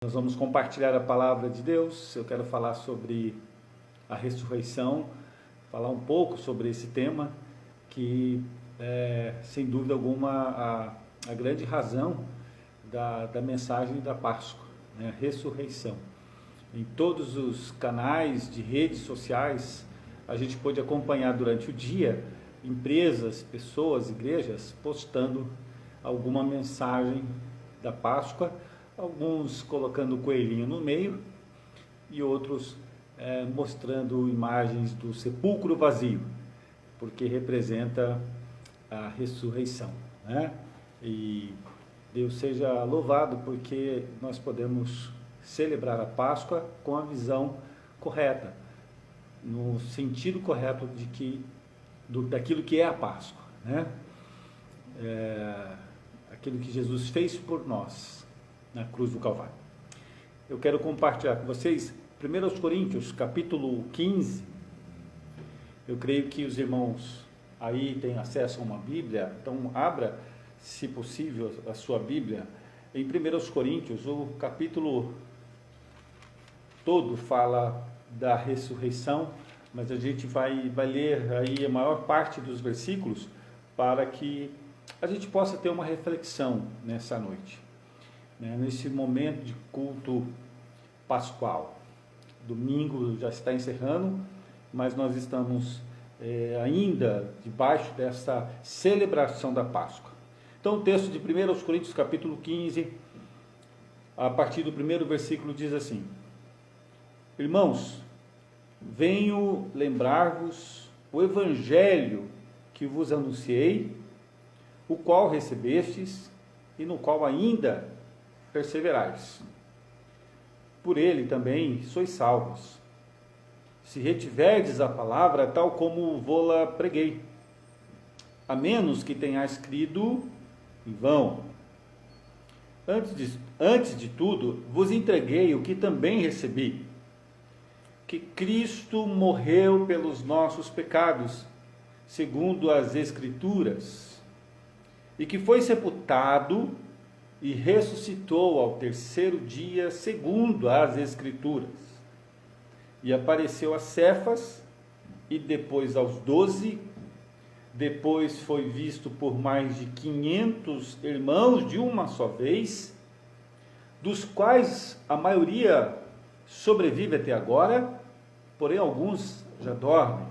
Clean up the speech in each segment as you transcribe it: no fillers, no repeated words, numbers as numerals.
Nós vamos compartilhar a palavra de Deus. Eu quero falar sobre a ressurreição, falar um pouco sobre esse tema que é, sem dúvida alguma, a grande razão da mensagem da Páscoa, né? A ressurreição. Em todos os canais de redes sociais, a gente pôde acompanhar durante o dia empresas, pessoas, igrejas postando alguma mensagem da Páscoa, alguns colocando o coelhinho no meio e outros mostrando imagens do sepulcro vazio, porque representa a ressurreição, né? E Deus seja louvado porque nós podemos celebrar a Páscoa com a visão correta, no sentido correto daquilo que é a Páscoa, né? Aquilo que Jesus fez por nós na cruz do Calvário. Eu quero compartilhar com vocês 1 Coríntios, capítulo 15. Eu creio que os irmãos aí têm acesso a uma Bíblia, então abra, se possível, a sua Bíblia em 1 Coríntios. O capítulo todo fala da ressurreição, mas a gente vai ler aí a maior parte dos versículos para que a gente possa ter uma reflexão nessa noite, né? Nesse momento de culto pascual. Domingo já está encerrando, mas nós estamos ainda debaixo dessa celebração da Páscoa. Então o texto de 1 Coríntios capítulo 15, a partir do primeiro versículo diz assim: Irmãos, venho lembrar-vos o evangelho que vos anunciei, o qual recebestes e no qual ainda perseverais. Por ele também sois salvos, se retiverdes a palavra tal como vô-la preguei, a menos que tenhais crido em vão. Antes de tudo, vos entreguei o que também recebi, que Cristo morreu pelos nossos pecados, segundo as Escrituras, e que foi sepultado e ressuscitou ao terceiro dia, segundo as Escrituras. E apareceu a Cefas, e depois aos 12, depois foi visto por mais de 500 irmãos de uma só vez, dos quais a maioria sobrevive até agora, porém alguns já dormem.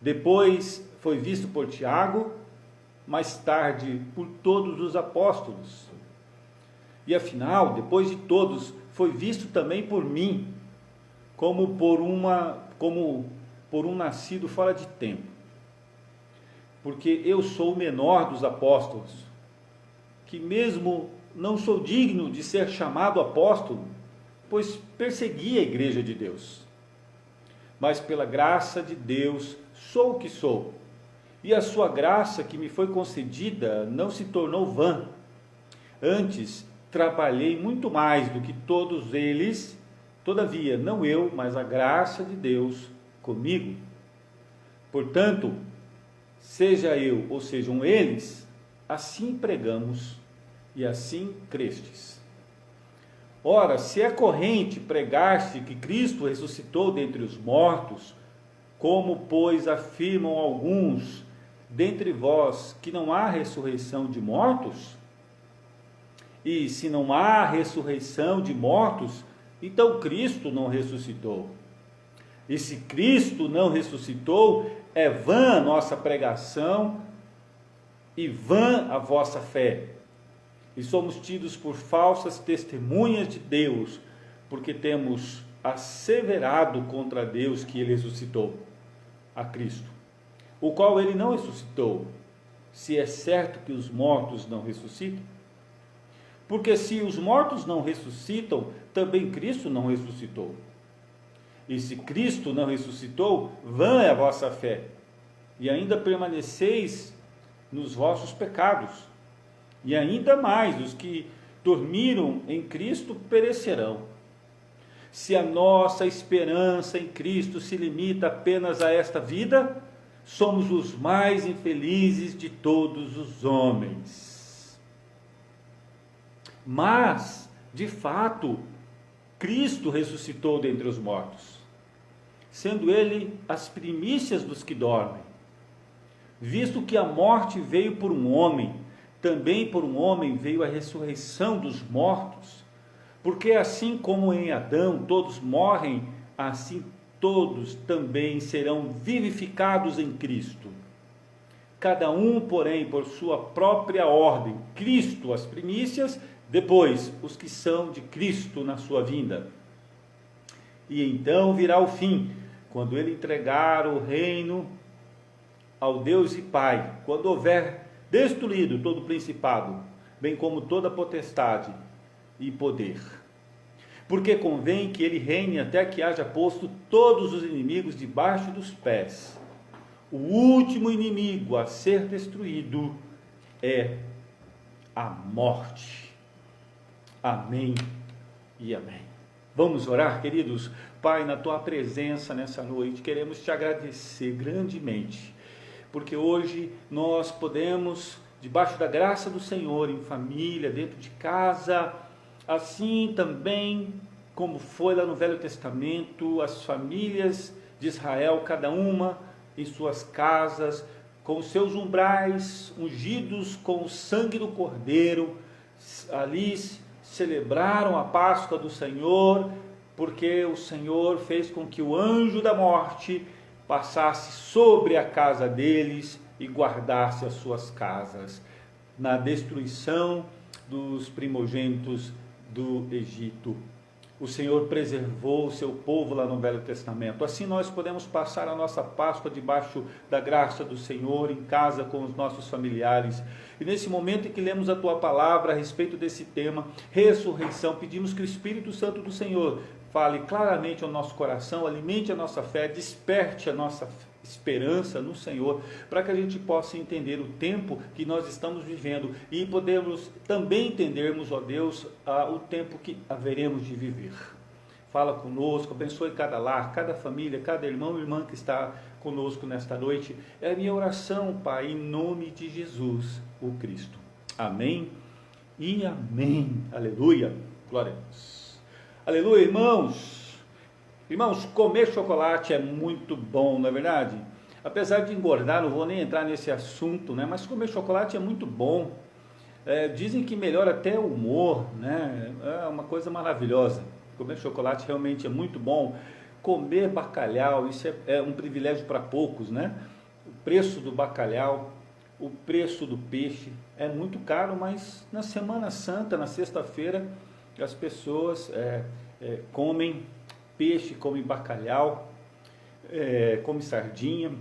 Depois foi visto por Tiago, mais tarde por todos os apóstolos. E afinal, depois de todos, foi visto também por mim, como por um nascido fora de tempo. Porque eu sou o menor dos apóstolos, que mesmo não sou digno de ser chamado apóstolo, pois persegui a igreja de Deus. Mas pela graça de Deus sou o que sou, e a sua graça que me foi concedida não se tornou vã. Antes, trabalhei muito mais do que todos eles, todavia, não eu, mas a graça de Deus comigo. Portanto, seja eu ou sejam eles, assim pregamos e assim crestes. Ora, se é corrente pregar-se que Cristo ressuscitou dentre os mortos, como, pois, afirmam alguns dentre vós que não há ressurreição de mortos? E se não há ressurreição de mortos, então Cristo não ressuscitou. E se Cristo não ressuscitou, é vã a nossa pregação e vã a vossa fé. E somos tidos por falsas testemunhas de Deus, porque temos asseverado contra Deus que ele ressuscitou a Cristo, o qual ele não ressuscitou, se é certo que os mortos não ressuscitam. Porque se os mortos não ressuscitam, também Cristo não ressuscitou. E se Cristo não ressuscitou, vã é a vossa fé, e ainda permaneceis nos vossos pecados. E ainda mais, os que dormiram em Cristo perecerão. Se a nossa esperança em Cristo se limita apenas a esta vida, somos os mais infelizes de todos os homens. Mas de fato, Cristo ressuscitou dentre os mortos, sendo Ele as primícias dos que dormem. Visto que a morte veio por um homem, também por um homem veio a ressurreição dos mortos. Porque assim como em Adão todos morrem, assim todos também serão vivificados em Cristo. Cada um, porém, por sua própria ordem. Cristo as primícias, depois os que são de Cristo na sua vinda. E então virá o fim, quando Ele entregar o reino ao Deus e Pai, quando houver destruído todo o principado, bem como toda potestade e poder. Porque convém que Ele reine até que haja posto todos os inimigos debaixo dos pés. O último inimigo a ser destruído é a morte. Amém e amém. Vamos orar, queridos? Pai, na Tua presença nessa noite, queremos Te agradecer grandemente, porque hoje nós podemos, debaixo da graça do Senhor, em família, dentro de casa, assim também como foi lá no Velho Testamento, as famílias de Israel, cada uma em suas casas, com os seus umbrais ungidos com o sangue do Cordeiro, ali celebraram a Páscoa do Senhor, porque o Senhor fez com que o anjo da morte passasse sobre a casa deles e guardasse as suas casas, na destruição dos primogênitos do Egito. O Senhor preservou o seu povo lá no Velho Testamento. Assim nós podemos passar a nossa Páscoa debaixo da graça do Senhor, em casa com os nossos familiares. E nesse momento em que lemos a Tua palavra a respeito desse tema, ressurreição, pedimos que o Espírito Santo do Senhor fale claramente ao nosso coração, alimente a nossa fé, desperte a nossa esperança no Senhor, para que a gente possa entender o tempo que nós estamos vivendo e podemos também entendermos, ó Deus, o tempo que haveremos de viver. Fala conosco, abençoe cada lar, cada família, cada irmão e irmã que está conosco nesta noite. É a minha oração, Pai, em nome de Jesus, o Cristo. Amém e amém. Aleluia. Glória a Deus. Aleluia, irmãos. Irmãos, comer chocolate é muito bom, não é verdade? Apesar de engordar, não vou nem entrar nesse assunto, né? Mas comer chocolate é muito bom. Dizem que melhora até o humor, né? É uma coisa maravilhosa. Comer chocolate realmente é muito bom. Comer bacalhau, isso é um privilégio para poucos, né? O preço do bacalhau, o preço do peixe é muito caro, mas na Semana Santa, na sexta-feira, as pessoas comem peixe, comem bacalhau, come sardinha,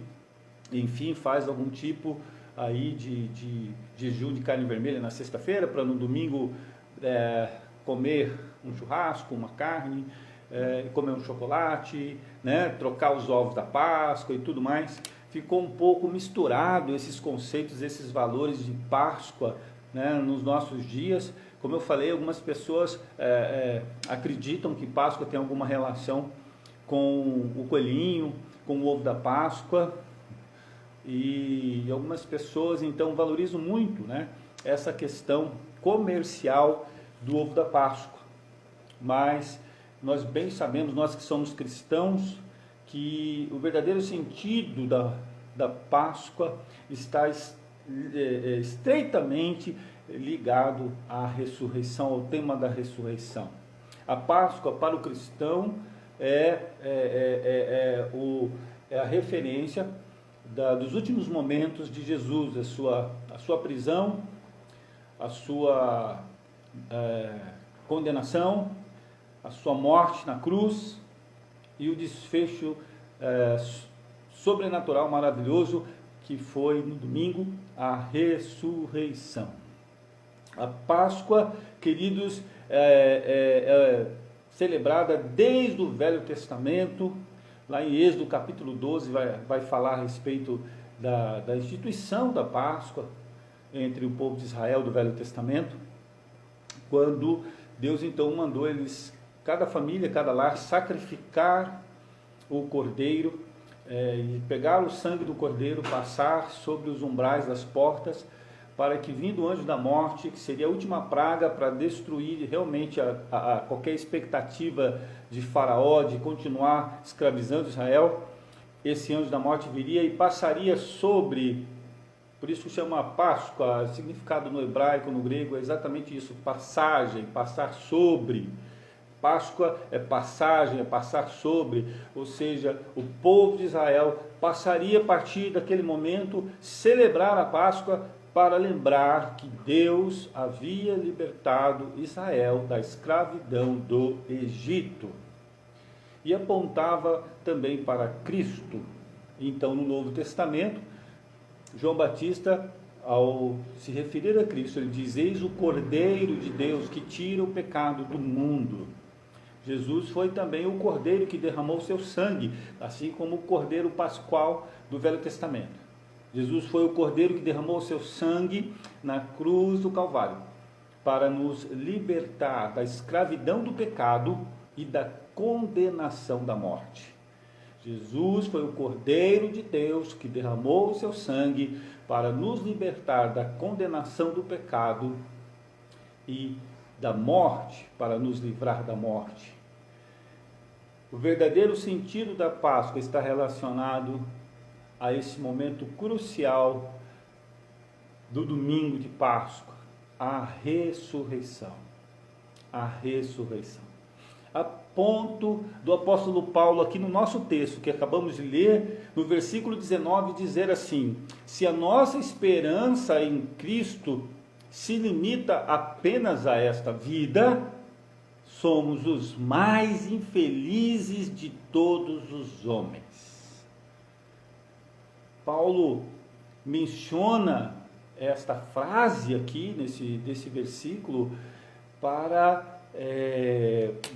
enfim, faz algum tipo aí de jejum de carne vermelha na sexta-feira, para no domingo comer um churrasco, uma carne, comer um chocolate, né, trocar os ovos da Páscoa e tudo mais. Ficou um pouco misturado esses conceitos, esses valores de Páscoa, né, nos nossos dias. Como eu falei, algumas pessoas acreditam que Páscoa tem alguma relação com o coelhinho, com o ovo da Páscoa, e algumas pessoas então valorizam muito, né, essa questão comercial do ovo da Páscoa. Mas nós bem sabemos, nós que somos cristãos, que o verdadeiro sentido da Páscoa está estreitamente ligado à ressurreição, ao tema da ressurreição. A Páscoa para o cristão é a referência dos últimos momentos de Jesus, a sua prisão, a sua condenação, a sua morte na cruz e o desfecho sobrenatural, maravilhoso, que foi no domingo, a ressurreição. A Páscoa, queridos, celebrada desde o Velho Testamento. Lá em Êxodo capítulo 12 vai falar a respeito da instituição da Páscoa entre o povo de Israel do Velho Testamento, quando Deus então mandou eles, cada família, cada lar, sacrificar o cordeiro, e pegar o sangue do cordeiro, passar sobre os umbrais das portas, para que, vindo o anjo da morte, que seria a última praga para destruir realmente qualquer expectativa de Faraó de continuar escravizando Israel, esse anjo da morte viria e passaria sobre, por isso chama Páscoa, significado no hebraico, no grego, é exatamente isso, passagem, passar sobre. Páscoa é passagem, é passar sobre, ou seja, o povo de Israel passaria a partir daquele momento celebrar a Páscoa para lembrar que Deus havia libertado Israel da escravidão do Egito. E apontava também para Cristo. Então, no Novo Testamento, João Batista, ao se referir a Cristo, ele diz: eis o Cordeiro de Deus que tira o pecado do mundo. Jesus foi também o Cordeiro que derramou seu sangue, assim como o Cordeiro Pascual do Velho Testamento. Jesus foi o Cordeiro que derramou seu sangue na cruz do Calvário, para nos libertar da escravidão do pecado e da condenação da morte. Jesus foi o Cordeiro de Deus que derramou o seu sangue para nos libertar da condenação do pecado e da morte, para nos livrar da morte. O verdadeiro sentido da Páscoa está relacionado a esse momento crucial do domingo de Páscoa, a ressurreição. A ressurreição. A ponto do apóstolo Paulo, aqui no nosso texto que acabamos de ler, no versículo 19, dizer assim: se a nossa esperança em Cristo se limita apenas a esta vida, somos os mais infelizes de todos os homens. Paulo menciona esta frase aqui, nesse versículo, para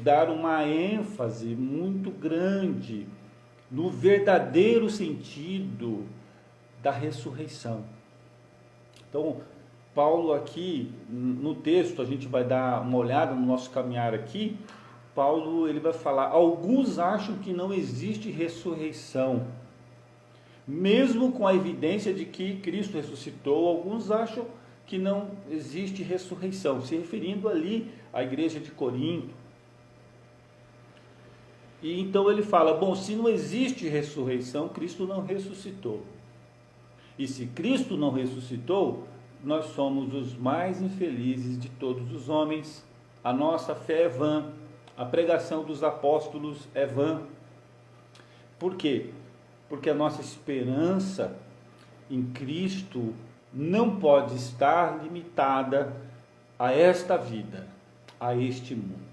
dar uma ênfase muito grande no verdadeiro sentido da ressurreição. Então, Paulo aqui, no texto, a gente vai dar uma olhada no nosso caminhar aqui, Paulo ele vai falar: alguns acham que não existe ressurreição, mesmo com a evidência de que Cristo ressuscitou. Alguns acham que não existe ressurreição, se referindo ali à igreja de Corinto. E então ele fala: bom, se não existe ressurreição, Cristo não ressuscitou. E se Cristo não ressuscitou, nós somos os mais infelizes de todos os homens. A nossa fé é vã, a pregação dos apóstolos é vã. Por quê? Porque a nossa esperança em Cristo não pode estar limitada a esta vida, a este mundo.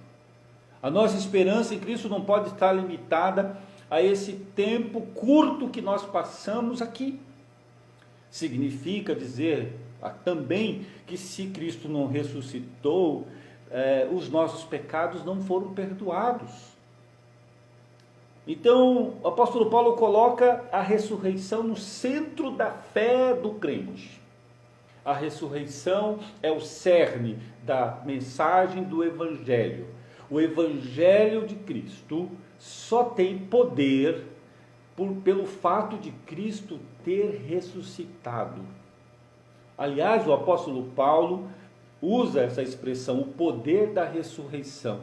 A nossa esperança em Cristo não pode estar limitada a esse tempo curto que nós passamos aqui. Significa dizer também que se Cristo não ressuscitou, os nossos pecados não foram perdoados. Então, o apóstolo Paulo coloca a ressurreição no centro da fé do crente. A ressurreição é o cerne da mensagem do Evangelho. O Evangelho de Cristo só tem poder pelo fato de Cristo ter ressuscitado. Aliás, o apóstolo Paulo usa essa expressão, o poder da ressurreição.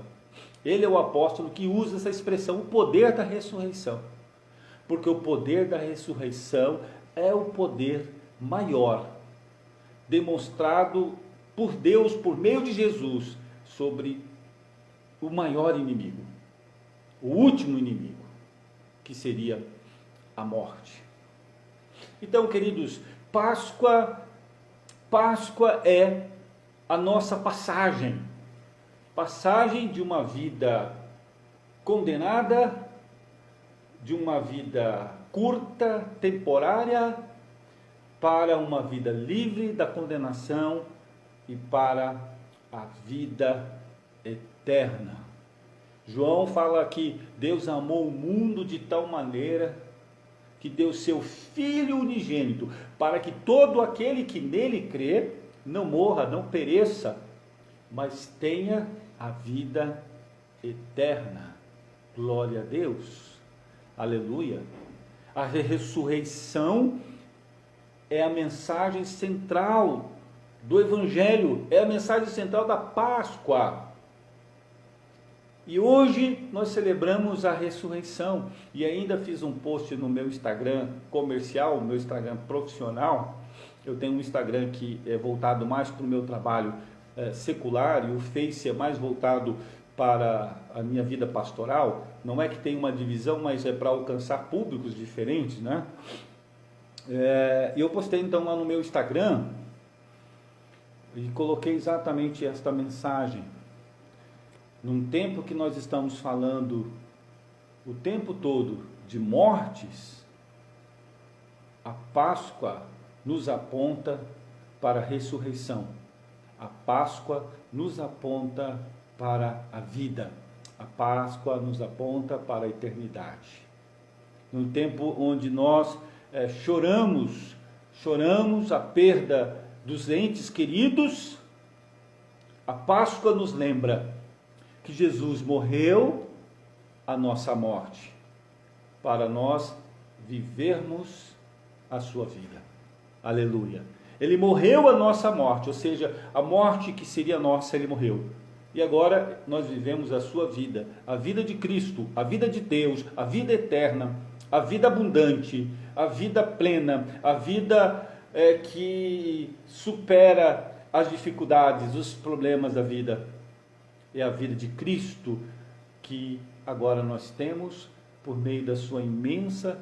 Ele é o apóstolo que usa essa expressão, o poder da ressurreição. Porque o poder da ressurreição é o poder maior, demonstrado por Deus, por meio de Jesus, sobre o maior inimigo, o último inimigo, que seria a morte. Então, queridos, Páscoa é a nossa passagem de uma vida condenada, de uma vida curta, temporária, para uma vida livre da condenação e para a vida eterna. João fala que Deus amou o mundo de tal maneira que deu seu Filho unigênito, para que todo aquele que nele crê não morra, não pereça, mas tenha a vida eterna. Glória a Deus, aleluia. A ressurreição é a mensagem central do Evangelho, é a mensagem central da Páscoa. E hoje nós celebramos a ressurreição. E ainda fiz um post no meu Instagram comercial, meu Instagram profissional. Eu tenho um Instagram que é voltado mais para o meu trabalho secular, e o Face é mais voltado para a minha vida pastoral. Não é que tem uma divisão, mas é para alcançar públicos diferentes, né? Eu postei então lá no meu Instagram e coloquei exatamente esta mensagem. Num tempo que nós estamos falando o tempo todo de mortes, a Páscoa nos aponta para a ressurreição. A Páscoa nos aponta para a vida. A Páscoa nos aponta para a eternidade. Num tempo onde nós choramos a perda dos entes queridos, a Páscoa nos lembra que Jesus morreu a nossa morte, para nós vivermos a sua vida. Aleluia. Ele morreu a nossa morte, ou seja, a morte que seria nossa, ele morreu. E agora nós vivemos a sua vida, a vida de Cristo, a vida de Deus, a vida eterna, a vida abundante, a vida plena, a vida que supera as dificuldades, os problemas da vida. É a vida de Cristo que agora nós temos por meio da sua imensa,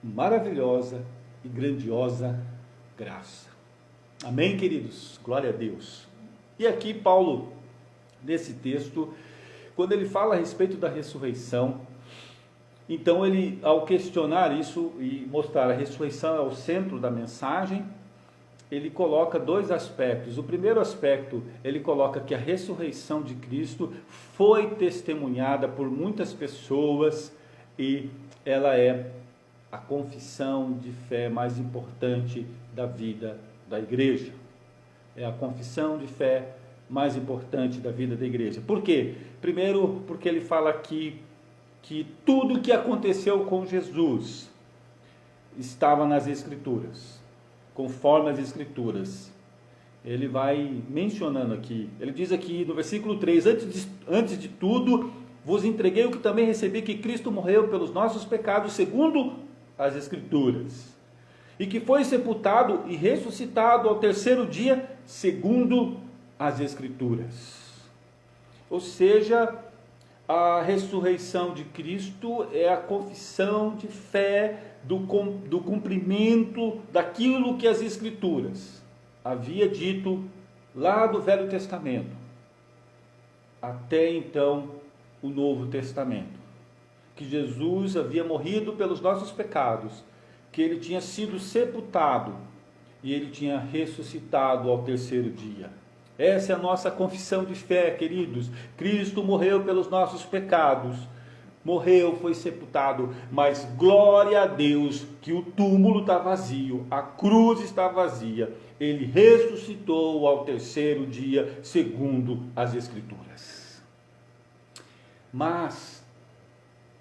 maravilhosa e grandiosa graça. Amém, queridos? Glória a Deus. E aqui Paulo, nesse texto, quando ele fala a respeito da ressurreição, então ele, ao questionar isso e mostrar a ressurreição é o centro da mensagem, ele coloca dois aspectos. O primeiro aspecto, ele coloca que a ressurreição de Cristo foi testemunhada por muitas pessoas e ela é a confissão de fé mais importante da vida da igreja. É a confissão de fé mais importante da vida da igreja. Por quê? Primeiro, porque ele fala aqui que tudo que aconteceu com Jesus estava nas Escrituras, conforme as Escrituras. Ele vai mencionando aqui, ele diz aqui no versículo 3, antes de tudo, vos entreguei o que também recebi, que Cristo morreu pelos nossos pecados, segundo as Escrituras, e que foi sepultado e ressuscitado ao terceiro dia, segundo as Escrituras. Ou seja, a ressurreição de Cristo é a confissão de fé do cumprimento daquilo que as Escrituras havia dito lá do Velho Testamento até então o Novo Testamento, que Jesus havia morrido pelos nossos pecados, que ele tinha sido sepultado e ele tinha ressuscitado ao terceiro dia. Essa é a nossa confissão de fé, queridos. Cristo morreu pelos nossos pecados, morreu, foi sepultado, mas glória a Deus que o túmulo está vazio, a cruz está vazia, ele ressuscitou ao terceiro dia, segundo as Escrituras. Mas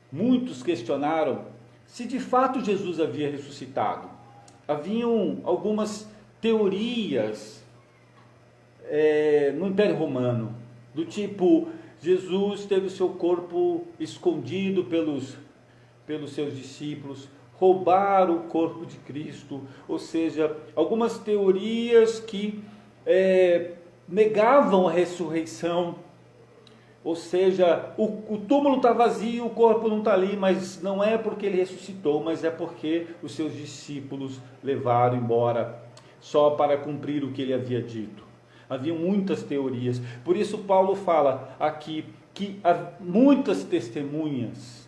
muitos questionaram se de fato Jesus havia ressuscitado. Haviam algumas teorias no Império Romano, do tipo, Jesus teve o seu corpo escondido pelos seus discípulos, roubaram o corpo de Cristo, ou seja, algumas teorias que negavam a ressurreição, ou seja, o túmulo está vazio, o corpo não está ali, mas não é porque ele ressuscitou, mas é porque os seus discípulos levaram embora, só para cumprir o que ele havia dito. Havia muitas teorias, por isso Paulo fala aqui que há muitas testemunhas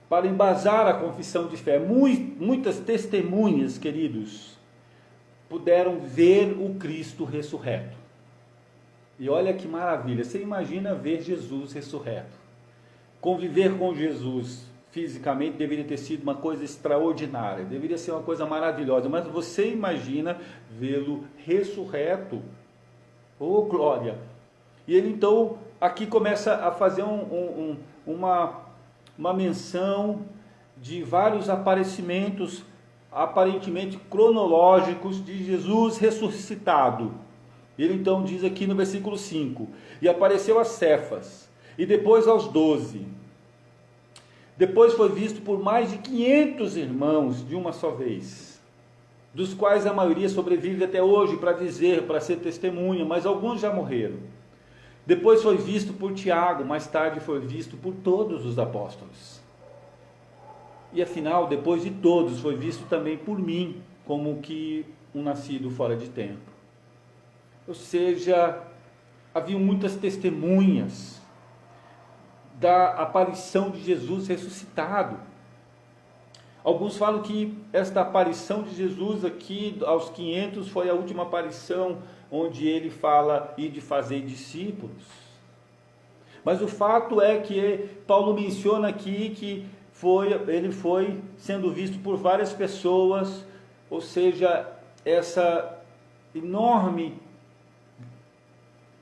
para embasar a confissão de fé. Muitas testemunhas, queridos, puderam ver o Cristo ressurreto. E olha que maravilha, você imagina ver Jesus ressurreto. Conviver com Jesus fisicamente deveria ter sido uma coisa extraordinária, deveria ser uma coisa maravilhosa, mas você imagina vê-lo ressurreto. Oh, glória! E ele então aqui começa a fazer uma menção de vários aparecimentos aparentemente cronológicos de Jesus ressuscitado. Ele então diz aqui no versículo 5, e apareceu a Cefas, e depois aos 12. Depois foi visto por mais de 500 irmãos de uma só vez, dos quais a maioria sobrevive até hoje para dizer, para ser testemunha, mas alguns já morreram. Depois foi visto por Tiago, mais tarde foi visto por todos os apóstolos. E afinal, depois de todos, foi visto também por mim, como que um nascido fora de tempo. Ou seja, havia muitas testemunhas da aparição de Jesus ressuscitado. Alguns falam que esta aparição de Jesus aqui aos 500 foi a última aparição onde ele fala e de fazer discípulos. Mas o fato é que Paulo menciona aqui que ele foi sendo visto por várias pessoas, ou seja, essa enorme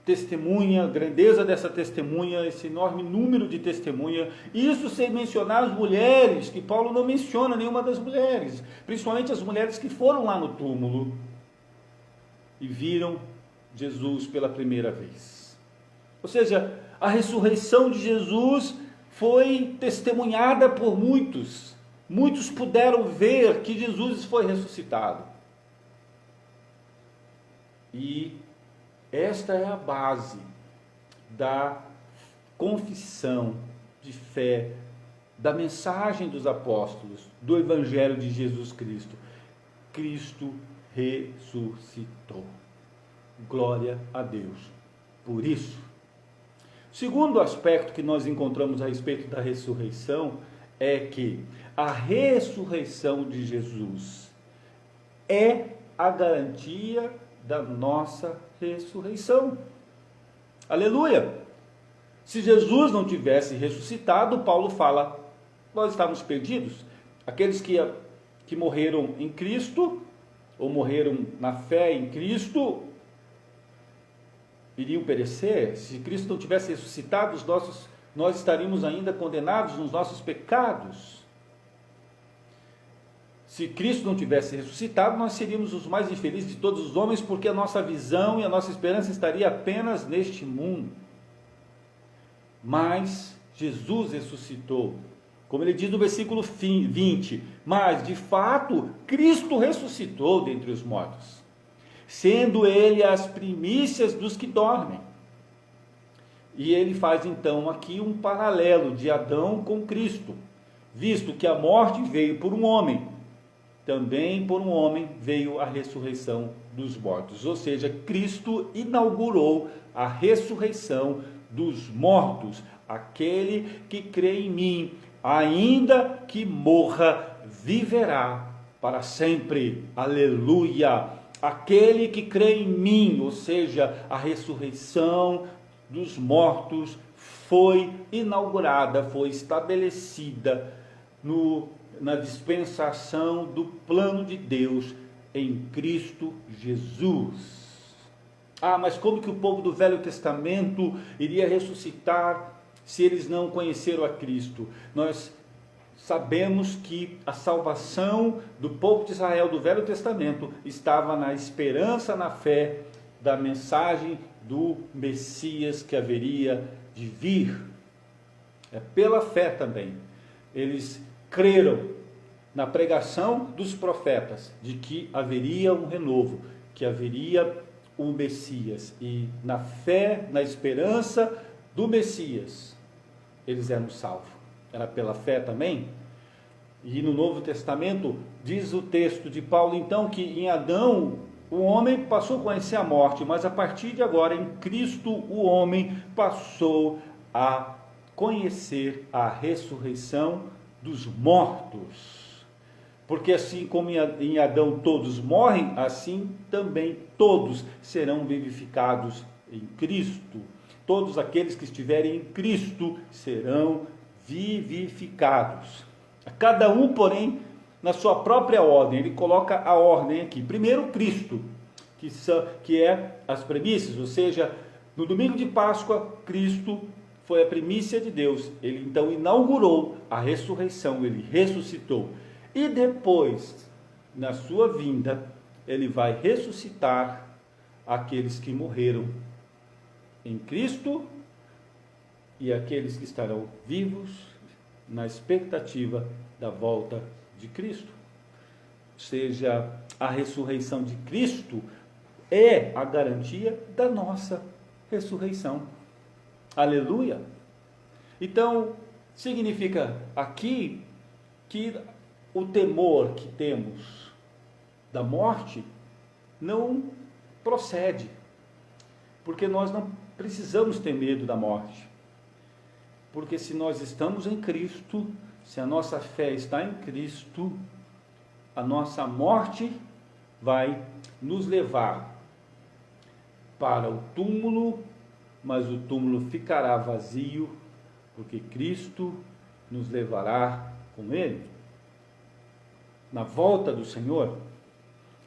testemunha, a grandeza dessa testemunha, esse enorme número de testemunha, isso sem mencionar as mulheres, que Paulo não menciona nenhuma das mulheres, principalmente as mulheres que foram lá no túmulo e viram Jesus pela primeira vez. Ou seja, a ressurreição de Jesus foi testemunhada por muitos, muitos puderam ver que Jesus foi ressuscitado. E esta é a base da confissão de fé, da mensagem dos apóstolos, do Evangelho de Jesus Cristo. Cristo ressuscitou. Glória a Deus por isso. O segundo aspecto que nós encontramos a respeito da ressurreição é que a ressurreição de Jesus é a garantia da nossa ressurreição. Aleluia! Se Jesus não tivesse ressuscitado, Paulo fala, nós estávamos perdidos. Aqueles que morreram em Cristo, ou morreram na fé em Cristo, iriam perecer. Se Cristo não tivesse ressuscitado, nós estaríamos ainda condenados nos nossos pecados. Se Cristo não tivesse ressuscitado, nós seríamos os mais infelizes de todos os homens, porque a nossa visão e a nossa esperança estaria apenas neste mundo. Mas Jesus ressuscitou, como ele diz no versículo 20, mas de fato Cristo ressuscitou dentre os mortos, sendo ele as primícias dos que dormem. E ele faz então aqui um paralelo de Adão com Cristo, visto que a morte veio por um homem, também por um homem veio a ressurreição dos mortos. Ou seja, Cristo inaugurou a ressurreição dos mortos. Aquele que crê em mim, ainda que morra, viverá para sempre. Aleluia! Aquele que crê em mim, ou seja, a ressurreição dos mortos foi inaugurada, foi estabelecida na dispensação do plano de Deus em Cristo Jesus. Mas como que o povo do Velho Testamento iria ressuscitar se eles não conheceram a Cristo? Nós sabemos que a salvação do povo de Israel do Velho Testamento estava na esperança, na fé da mensagem do Messias que haveria de vir. É pela fé também. Eles creram na pregação dos profetas de que haveria um renovo, que haveria um Messias, e na fé, na esperança do Messias, eles eram salvos. Era pela fé também. E no Novo Testamento diz o texto de Paulo então que em Adão o homem passou a conhecer a morte, mas a partir de agora em Cristo o homem passou a conhecer a ressurreição dos mortos. Porque assim como em Adão todos morrem, assim também todos serão vivificados em Cristo. Todos aqueles que estiverem em Cristo serão vivificados. Cada um, porém, na sua própria ordem. Ele coloca a ordem aqui. Primeiro, Cristo, que é as premissas, ou seja, no domingo de Páscoa, Cristo foi a primícia de Deus. Ele então inaugurou a ressurreição, ele ressuscitou. E depois na sua vinda, ele vai ressuscitar aqueles que morreram em Cristo e aqueles que estarão vivos na expectativa da volta de Cristo. Ou seja, a ressurreição de Cristo é a garantia da nossa ressurreição. Aleluia! Então, significa aqui que o temor que temos da morte não procede, porque nós não precisamos ter medo da morte, porque se nós estamos em Cristo, se a nossa fé está em Cristo, a nossa morte vai nos levar para o túmulo, mas o túmulo ficará vazio, porque Cristo nos levará com Ele. Na volta do Senhor,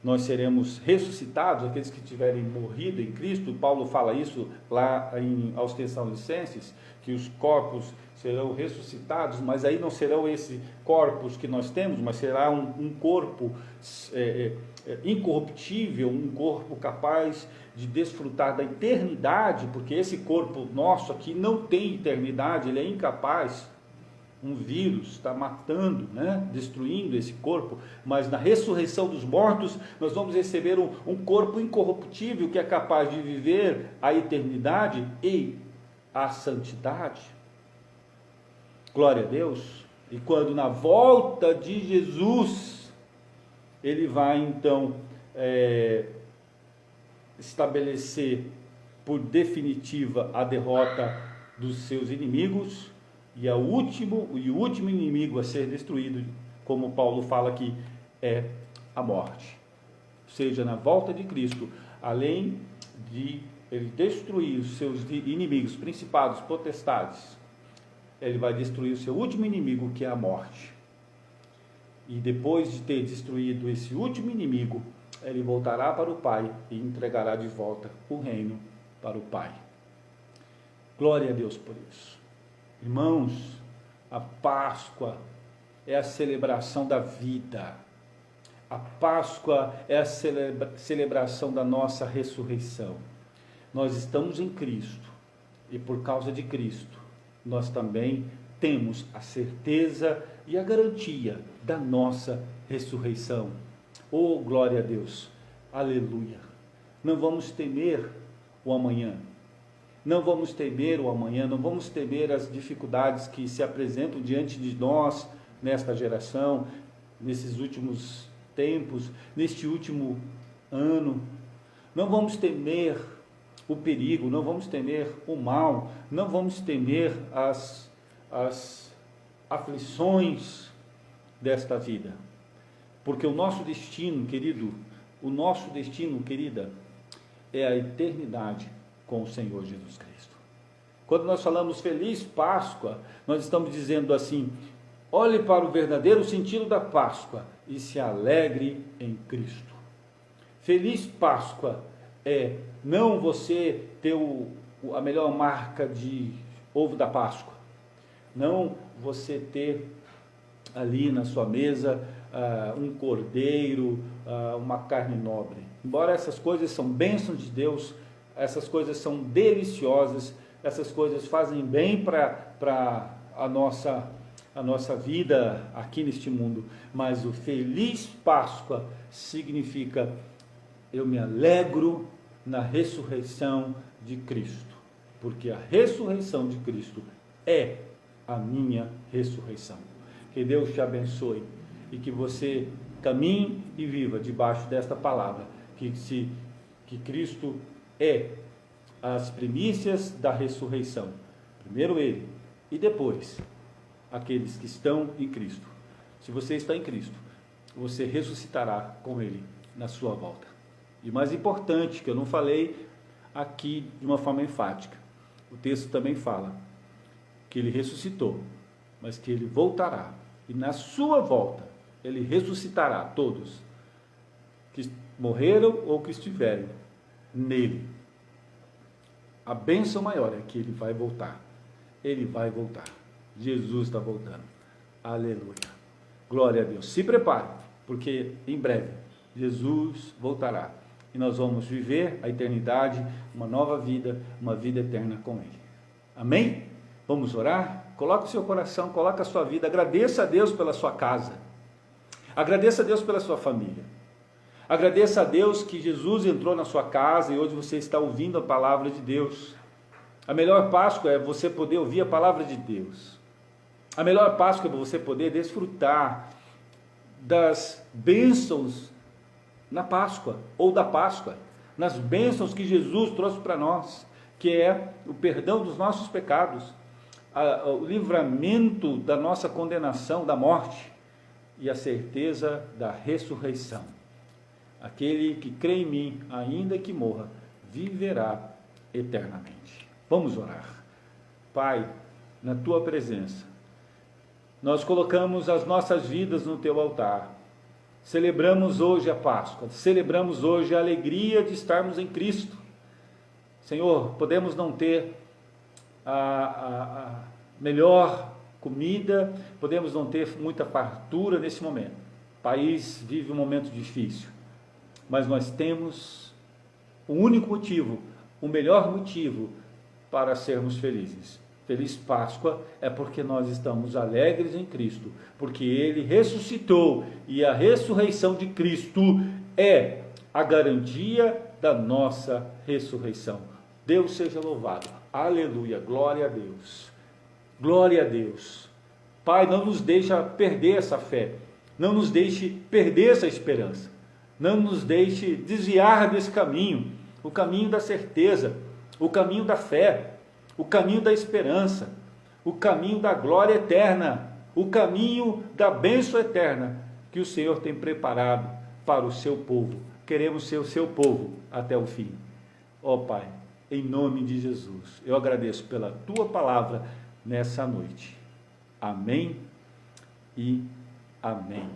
nós seremos ressuscitados, aqueles que tiverem morrido em Cristo. Paulo fala isso lá aos Tessalonicenses, que os corpos serão ressuscitados, mas aí não serão esses corpos que nós temos, mas será um corpo incorruptível, um corpo capaz de desfrutar da eternidade, porque esse corpo nosso aqui não tem eternidade, ele é incapaz. Um vírus está matando, destruindo esse corpo, mas na ressurreição dos mortos nós vamos receber um corpo incorruptível que é capaz de viver a eternidade e a santidade. Glória a Deus. E quando na volta de Jesus ele vai então estabelecer por definitiva a derrota dos seus inimigos, e o último inimigo a ser destruído, como Paulo fala aqui, é a morte. Ou seja, na volta de Cristo, além de ele destruir os seus inimigos, principados, potestades, ele vai destruir o seu último inimigo, que é a morte. E depois de ter destruído esse último inimigo, ele voltará para o Pai e entregará de volta o reino para o Pai. Glória a Deus por isso. Irmãos, a Páscoa é a celebração da vida. A Páscoa é a celebração da nossa ressurreição. Nós estamos em Cristo e por causa de Cristo, nós também temos a certeza e a garantia da nossa ressurreição. Oh, glória a Deus! Aleluia! Não vamos temer o amanhã. Não vamos temer o amanhã, não vamos temer as dificuldades que se apresentam diante de nós nesta geração, nesses últimos tempos, neste último ano. Não vamos temer o perigo, não vamos temer o mal, não vamos temer as aflições desta vida. Porque o nosso destino, querido, querida, é a eternidade com o Senhor Jesus Cristo. Quando nós falamos Feliz Páscoa, nós estamos dizendo assim: olhe para o verdadeiro sentido da Páscoa e se alegre em Cristo. Feliz Páscoa é não você ter a melhor marca de ovo da Páscoa, não você ter ali na sua mesa um cordeiro, uma carne nobre. Embora essas coisas são bênçãos de Deus, essas coisas são deliciosas, essas coisas fazem bem para a nossa vida aqui neste mundo, mas o Feliz Páscoa significa: eu me alegro na ressurreição de Cristo, porque a ressurreição de Cristo é a minha ressurreição. Que Deus te abençoe e que você caminhe e viva debaixo desta palavra, que Cristo é as primícias da ressurreição. Primeiro Ele e depois aqueles que estão em Cristo. Se você está em Cristo, você ressuscitará com Ele na sua volta. E mais importante, que eu não falei aqui de uma forma enfática, o texto também fala que Ele ressuscitou, mas que Ele voltará. E na sua volta, Ele ressuscitará todos que morreram ou que estiverem nele. A bênção maior é que Ele vai voltar. Ele vai voltar. Jesus está voltando. Aleluia. Glória a Deus. Se prepare, porque em breve Jesus voltará e nós vamos viver a eternidade, uma nova vida, uma vida eterna com Ele. Amém? Vamos orar? Coloque o seu coração, coloque a sua vida, agradeça a Deus pela sua casa, agradeça a Deus pela sua família, agradeça a Deus que Jesus entrou na sua casa e hoje você está ouvindo a palavra de Deus. A melhor Páscoa é você poder ouvir a palavra de Deus. A melhor Páscoa é você poder desfrutar das bênçãos na Páscoa, ou da Páscoa, nas bênçãos que Jesus trouxe para nós, que é o perdão dos nossos pecados, o livramento da nossa condenação, da morte, e a certeza da ressurreição. Aquele que crê em mim, ainda que morra, viverá eternamente. Vamos orar. Pai, na tua presença, nós colocamos as nossas vidas no teu altar. Celebramos hoje a Páscoa, celebramos hoje a alegria de estarmos em Cristo. Senhor, podemos não ter a melhor comida, podemos não ter muita fartura nesse momento. O país vive um momento difícil, mas nós temos o único motivo, o melhor motivo para sermos felizes. Feliz Páscoa é porque nós estamos alegres em Cristo, porque Ele ressuscitou e a ressurreição de Cristo é a garantia da nossa ressurreição. Deus seja louvado. Aleluia. Glória a Deus. Glória a Deus. Pai, não nos deixa perder essa fé. Não nos deixe perder essa esperança. Não nos deixe desviar desse caminho. O caminho da certeza. O caminho da fé. O caminho da esperança. O caminho da glória eterna. O caminho da bênção eterna que o Senhor tem preparado para o seu povo. Queremos ser o seu povo até o fim. Ó Pai, em nome de Jesus, eu agradeço pela tua palavra nessa noite. Amém e amém.